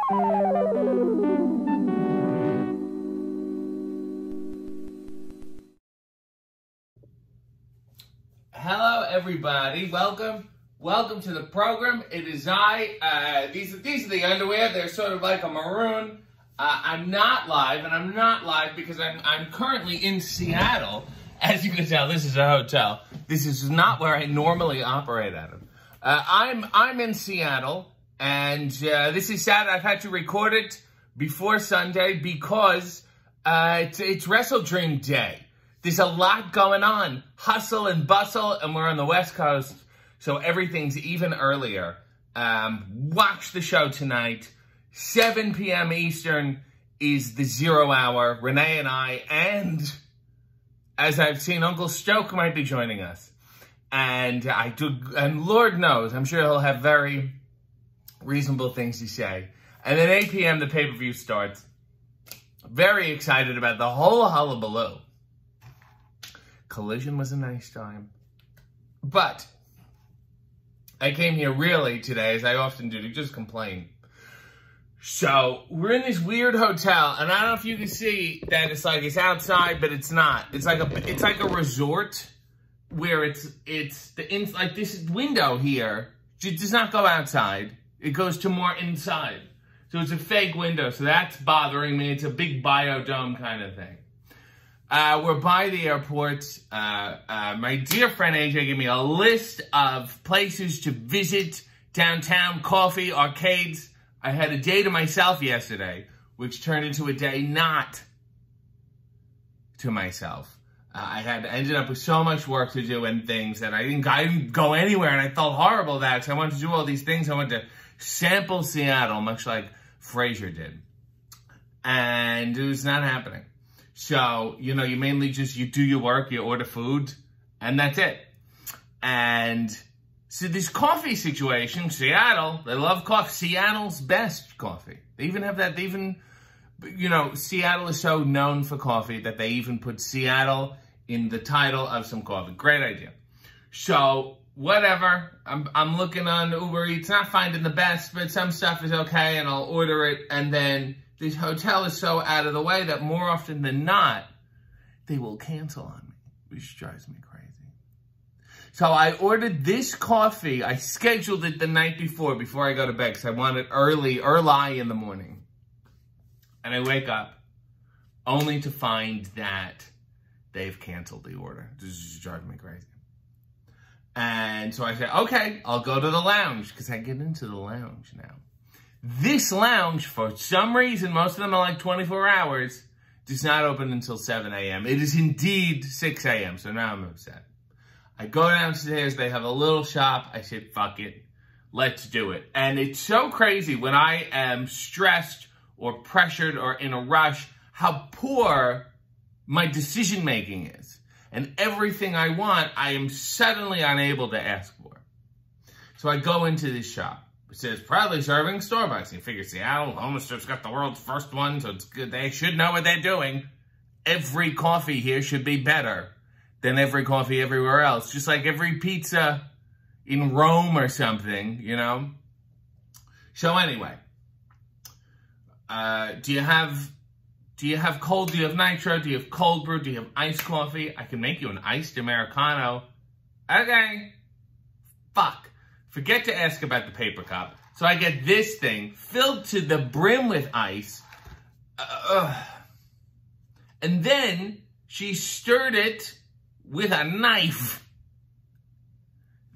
Hello, everybody. Welcome to the program. It is I. These are the underwear. They're sort of like a maroon. I'm not live, and I'm not live because I'm currently in Seattle. As you can tell, this is a hotel. This is not where I normally operate out of. I'm in Seattle, and this is sad. I've had to record it before Sunday because it's Wrestle Dream Day. There's a lot going on, hustle and bustle, and we're on the West Coast, so everything's even earlier. Watch the show tonight. 7 p.m. Eastern is the 0 hour. Renee and I, and as I've seen, Uncle Stoke might be joining us. And Lord knows, I'm sure he'll have very reasonable things to say. And then 8 p.m. the pay-per-view starts. Very excited about the whole hullabaloo. Collision was a nice time. But I came here really today, as I often do, to just complain. So we're in this weird hotel, and I don't know if you can see that it's outside, but it's not. It's like a resort where it's like this window here. It does not go outside. It goes to more inside. So it's a fake window. So that's bothering me. It's a big biodome kind of thing. We're by the airport. My dear friend AJ gave me a list of places to visit downtown, coffee, arcades. I had a day to myself yesterday, which turned into a day not to myself. I ended up with so much work to do and things that I didn't go anywhere, and I felt horrible about it because I wanted to do all these things. I wanted to sample Seattle, much like Fraser did. And it was not happening. So, you know, you mainly just, you do your work, you order food, and that's it. And so this coffee situation, Seattle, they love coffee. Seattle's best coffee. They even have that, you know, Seattle is so known for coffee that they even put Seattle in the title of some coffee. Great idea. So, whatever. I'm looking on Uber Eats, not finding the best, but some stuff is okay, and I'll order it, and then this hotel is so out of the way that more often than not, they will cancel on me, which drives me crazy. So I ordered this coffee. I scheduled it the night before I go to bed, because I want it early in the morning. And I wake up only to find that they've canceled the order. This is just driving me crazy. And so I said, okay, I'll go to the lounge, because I get into the lounge now. This lounge, for some reason, most of them are like 24 hours, does not open until 7 a.m. It is indeed 6 a.m., so now I'm upset. I go downstairs, they have a little shop. I said, fuck it, let's do it. And it's so crazy when I am stressed or pressured or in a rush, how poor my decision-making is. And everything I want, I am suddenly unable to ask for. So I go into this shop. It says, proudly serving Starbucks. You figure Seattle, Homestrip's got the world's first one, so it's good. They should know what they're doing. Every coffee here should be better than every coffee everywhere else. Just like every pizza in Rome or something, you know? So anyway, do you have cold? Do you have nitro? Do you have cold brew? Do you have iced coffee? I can make you an iced Americano. Okay. Fuck. Forget to ask about the paper cup. So I get this thing filled to the brim with ice. And then she stirred it with a knife.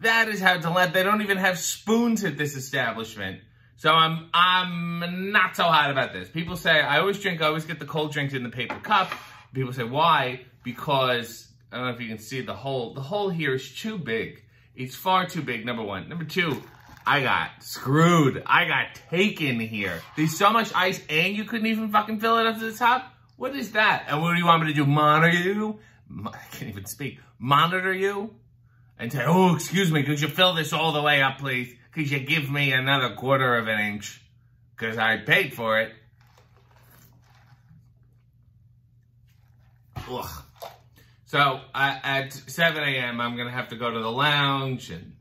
That is how to let. They don't even have spoons at this establishment. So I'm not so hot about this. People say, I always get the cold drinks in the paper cup. People say, why? Because, I don't know if you can see the hole here is too big. It's far too big, number one. Number two, I got screwed. I got taken here. There's so much ice and you couldn't even fucking fill it up to the top? What is that? And what do you want me to do? Monitor you? I can't even speak. Monitor you? And say, oh, excuse me, could you fill this all the way up, please? Could you give me another 1/4 of an inch? Because I paid for it. Ugh. So at 7 a.m., I'm going to have to go to the lounge and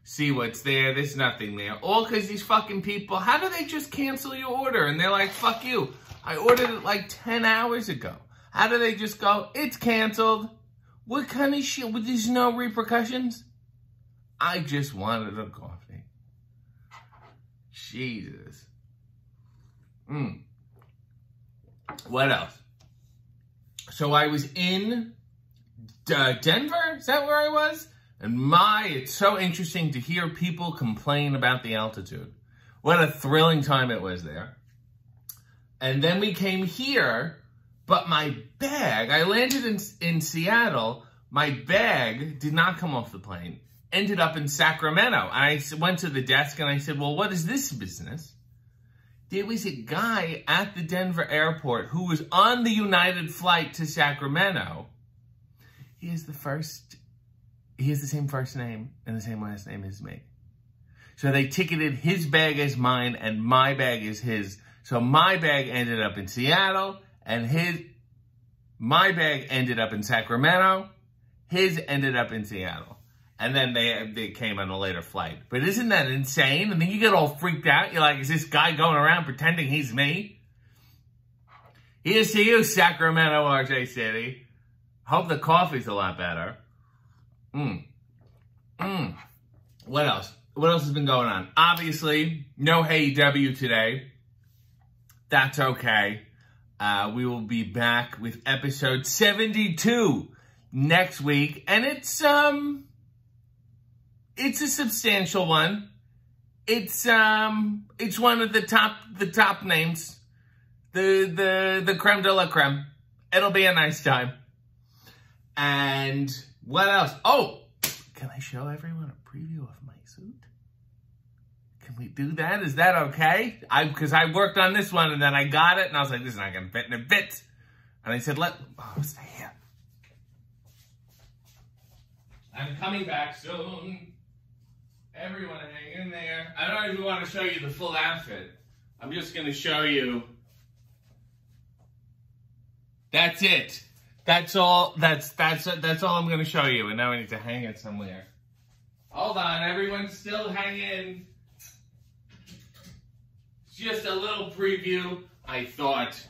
see what's there. There's nothing there. All because these fucking people, how do they just cancel your order? And they're like, fuck you. I ordered it like 10 hours ago. How do they just go, it's canceled? What kind of shit? There's no repercussions? I just wanted a coffee. Jesus. What else? So I was in Denver? Is that where I was? And it's so interesting to hear people complain about the altitude. What a thrilling time it was there. And then we came here, but my bag, I landed in Seattle, my bag did not come off the plane, ended up in Sacramento. I went to the desk and I said, well, what is this business? There was a guy at the Denver airport who was on the United flight to Sacramento. He has the same first name and the same last name as me. So they ticketed his bag as mine and my bag as his. So my bag ended up in Seattle and my bag ended up in Sacramento. His ended up in Seattle. And then they came on a later flight. But isn't that insane? And then you get all freaked out. You're like, is this guy going around pretending he's me? Here's to you, Sacramento, RJ City. Hope the coffee's a lot better. What else? What else has been going on? Obviously, no AEW today. That's okay. We will be back with episode 72 next week. And it's a substantial one. It's one of the top names. The creme de la creme. It'll be a nice time. And what else? Oh, can I show everyone a preview of my suit? Can we do that? Is that okay? Because I worked on this one and then I got it and I was like, this is not gonna fit, and it fits. And I said, stay here. I'm coming back soon. Everyone hang in there. I don't even want to show you the full outfit. I'm just going to show you. That's it. That's all. That's all I'm going to show you. And now I need to hang it somewhere. Hold on, everyone, still hang in. Just a little preview. I thought,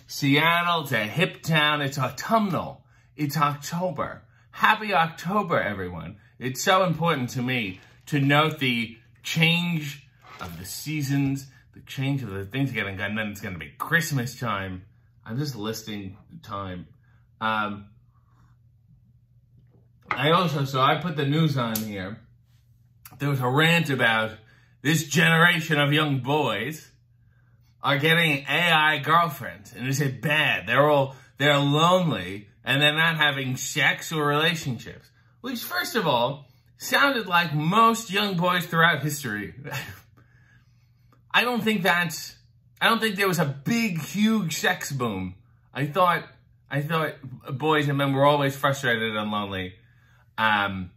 Seattle's a hip town. It's autumnal. It's October. Happy October, everyone. It's so important to me to note the change of the seasons, the change of the things getting done. Then it's going to be Christmas time. I'm just listing time. I put the news on here. There was a rant about this generation of young boys are getting AI girlfriends. And is it bad? They're lonely and they're not having sex or relationships. Which, first of all, sounded like most young boys throughout history. I don't think there was a big, huge sex boom. I thought boys and men were always frustrated and lonely. And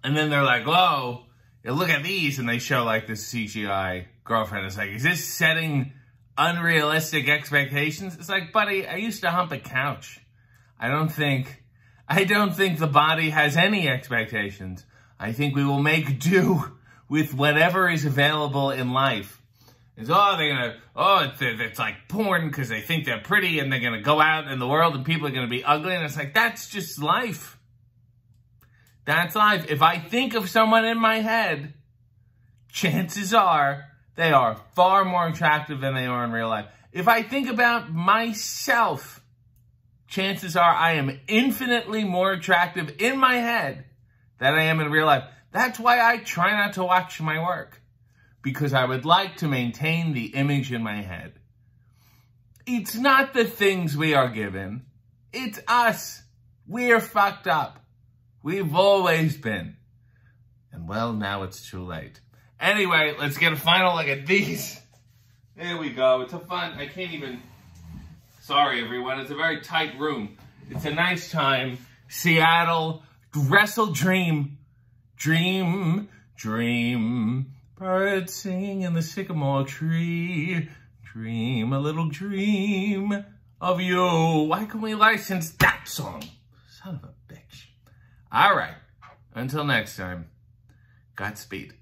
then they're like, whoa, look at these. And they show like this CGI girlfriend. It's like, is this setting unrealistic expectations? It's like, buddy, I used to hump a couch. I don't think the body has any expectations. I think we will make do with whatever is available in life. It's, it's like porn because they think they're pretty and they're going to go out in the world and people are going to be ugly. And it's like, that's just life. That's life. If I think of someone in my head, chances are they are far more attractive than they are in real life. If I think about myself, chances are I am infinitely more attractive in my head than I am in real life. That's why I try not to watch my work. Because I would like to maintain the image in my head. It's not the things we are given. It's us. We're fucked up. We've always been. And well, now it's too late. Anyway, let's get a final look at these. There we go. It's I can't even... Sorry, everyone. It's a very tight room. It's a nice time. Seattle. Wrestle Dream. Dream. Birds sing in the sycamore tree. Dream a little dream of you. Why can we license that song? Son of a bitch. All right. Until next time. Godspeed.